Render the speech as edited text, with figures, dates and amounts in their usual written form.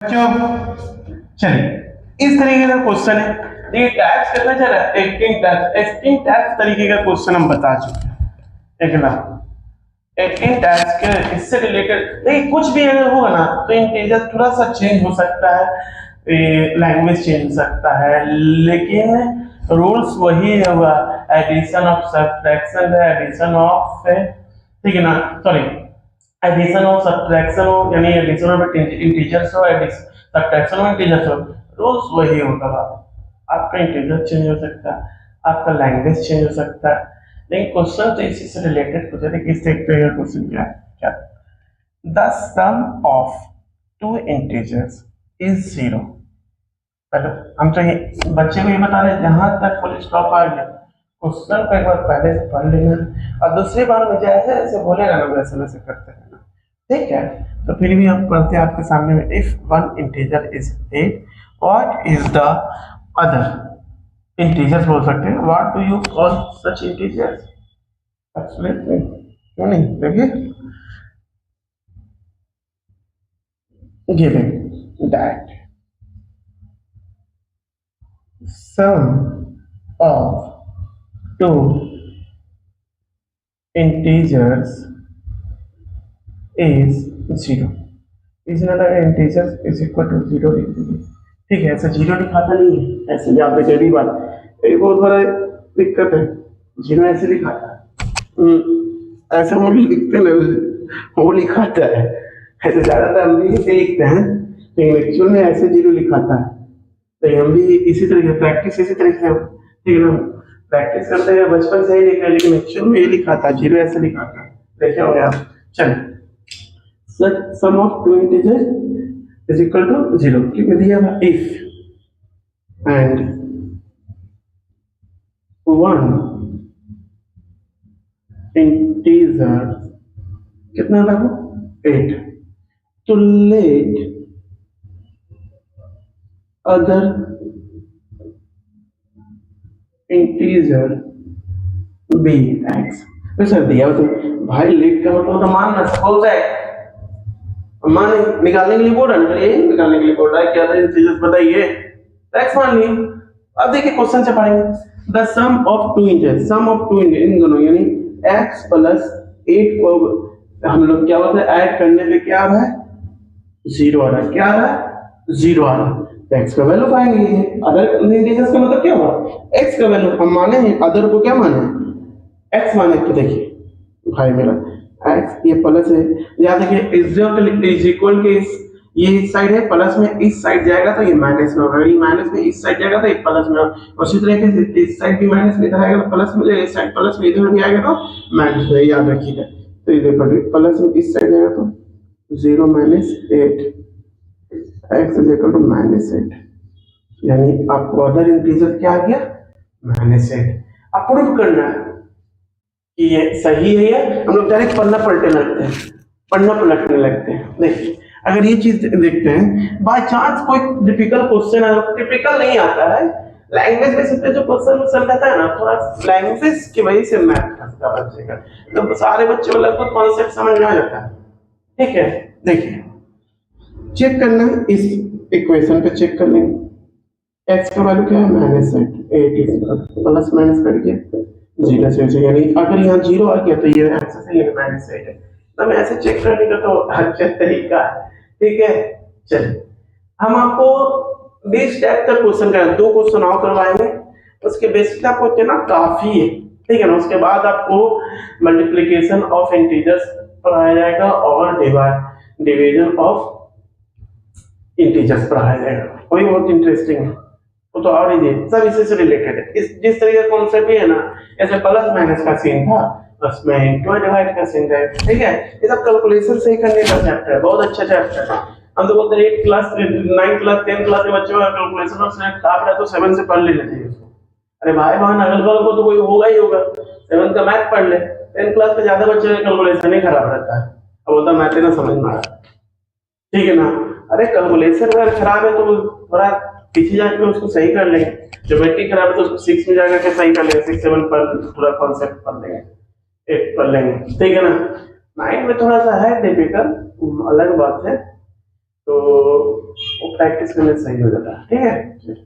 बच्चों चलिए इस तरीके का क्वेश्चन है। देखिए टाइप्स कितना चल रहा है 18 टाइप्स तरीके का क्वेश्चन हम बता चुके हैं। एक ना 18 टाइप्स के इससे रिलेटेड देखिए कुछ भी अगर होगा ना तो इंटीजर थोड़ा सा चेंज हो सकता है, लैंग्वेज चेंज हो सकता है, लेकिन रूल्स वही होगा। एडिशन ऑफ सब्ट्रैक्शन है, एडिशन ऑफ ठीक है ना, सॉरी एडिशन और सब्ट्रैक्शन हो, यानी एडिशन ऑफ इंटीजर्स हो, एडिशन सब्ट्रैक्शन ऑफ इंटीजर्स हो, रूल्स वही होगा। आपका इंटीजर चेंज हो सकता है, आपका लैंग्वेज चेंज हो सकता है, लेकिन क्वेश्चन तो इसी से रिलेटेड पूछा था। किस तरीके का क्वेश्चन क्या the sum of two integers is zero. पहले हम तो ये बच्चे को ये बता रहे जहां तक फुल स्टॉप आ गया क्वेश्चन को एक बार पहले से पढ़ लेना और दूसरी बार में जैसे जैसे बोलेगा ना वैसे वैसे करते रहना, ठीक है। तो फिर भी हम पढ़ते हैं आपके सामने में। If one integer is 8 what is the other integers बोल सकते हैं। What do you call such integers? Absolutely क्यों नहीं, देखिए giving that sum of two integers is zero। इसमें लगा integers is equal to zero लिख दीजिए, ठीक है। ऐसा जीरो लिखाता नहीं है, ऐसे भी आप कई बार ये बहुत बड़ा दिक्कत है, जीरो ऐसे लिखाता है। ऐसे हम भी लिखते ना वो लिखाता है, ऐसे ज्यादातर हम भी इसे लिखते हैं लेकिन एक्चुअल में ऐसे जीरो लिखाता है। तो हम भी इसी तरह से प्रैक्टिस इसी तरह से, ठीक है ना, प्रैक्टिस करते हैं बचपन से ही लिख रहे हैं, लेकिन एक्चुअल में ये लिखा था जीरो ऐसे लिखा था, देखे होंगे आप। चलिए sum of two integer is equal to zero, क्योंकि दिया था इफ एंड वन इंटीजर कितना था वो 8 तो let other integer be X. वैसे दिया तो भाई लेट का मतलब तो मानना सपोज है, मान निकालने के लिए बोल रहा है, ये निकालने के लिए बोल रहा है क्या था इंटीजर्स बताइए, एक्स मान लिए। अब देखिए क्वेश्चन से पढ़ेंगे the sum of two integers, sum of two integer इन दोनों यानी x प्लस 8 को हम लोग क्या बोलते हैं ऐड करने पे क्या आ रहा है जीरो आ रहा है, क्या आ रहा है जीरो आ रहा है। तो x का वैल्यू फाइंड कीजिए। अदर इंटीजर्स का मतलब क्या हुआ x का वैल्यू हम माने हैं, अदर को क्या माने x माने। तो देखिए भाई मेरा x ये प्लस है, याद देखिए इज इक्वल के ये इस साइड है प्लस में, इस साइड जाएगा तो ये माइनस में होगा, ये माइनस में इस साइड जाएगा तो ये प्लस में होगा। उसी तरीके से इस साइड भी माइनस में इधर आएगा तो प्लस में, इस साइड प्लस में इधर भी आएगा तो माइनस में, याद रखिएगा। तो ये देखो प्लस में इस साइड जाएगा तो 0 minus 8 x is equal to minus 8, यानी आपको अदर इंटीजर क्या आ गया माइनस 8। अब प्रूफ करना है कि ये सही है या हम लोग डायरेक्ट पढ़ना पलटने लगते हैं, पढ़ना पलटने लगते हैं। देखिए अगर ये चीज देखते हैं बाय चांस कोई डिफिकल्ट क्वेश्चन है, टिपिकल नहीं आता है लैंग्वेज बेसिस पे जो क्वेश्चन रहता है ना, थोड़ा लैंग्वेज की वजह से मैथ फंसता बच्चे का, तो सारे बच्चे को लगभग कॉन्सेप्ट समझ में आ जाता है, ठीक है। देखिए चेक करना है, इस इक्वेशन पे चेक कर लेंगे x का वैल्यू क्या है माइनस 8 प्लस माइनस करके जीरो से, यानी अगर यहाँ जीरो आ गया तो ये आंसर सही है माइनस 8 है। तो हम ऐसे चेक करने का तो अच्छा तरीका है, ठीक है। चलिए हम आपको 20 टाइप का क्वेश्चन करें, 2 क्वेश्चन और करवाएंगे, उसके बेसिस पे आपको इतना काफी है, ठीक है ना। उसके बाद आपको मल्टीप्लिकेशन ऑफ इंटीजर्स पढ़ाया जाएगा और डिवीजन ऑफ इंटीजर्स पढ़ाया जाएगा, वही बहुत इंटरेस्टिंग है, वो तो और ही सब इसी से रिलेटेड है। इस जिस तरीके का कॉन्सेप्ट है ना, जैसे प्लस माइनस का सीन था उसमें इंटू डिवाइड का सीन है, ठीक है। ये सब कैलकुलेशन से ही करने का चैप्टर है, बहुत अच्छा चैप्टर है। हम तो बोलते हैं 8 क्लास 9 क्लास 10 क्लास के बच्चों का कैलकुलेशन और स्नैप खराब रहा तो 7 से पढ़ लेना चाहिए उसको। अरे भाई बहन अगल बगल को तो कोई होगा ही होगा, 7 का मैथ पढ़ ले, 10 क्लास के ज्यादा बच्चों का कैलकुलेशन ही खराब रहता है, अब बोलता मैथ ही ना समझ में आ रहा, ठीक है ना। अरे कैलकुलेशन अगर खराब है तो थोड़ा पीछे जाकर उसको सही कर लेंगे, ज्योमेट्री खराब है तो उसको 6 में जाकर के सही कर लेंगे, 6 7 पर पूरा कॉन्सेप्ट पढ़ लेंगे, 8 पढ़ लेंगे, ठीक है ना। 9 में थोड़ा सा है डिफिकल्ट, अलग बात है। तो प्रैक्टिस करने से सही हो जाता है, ठीक है।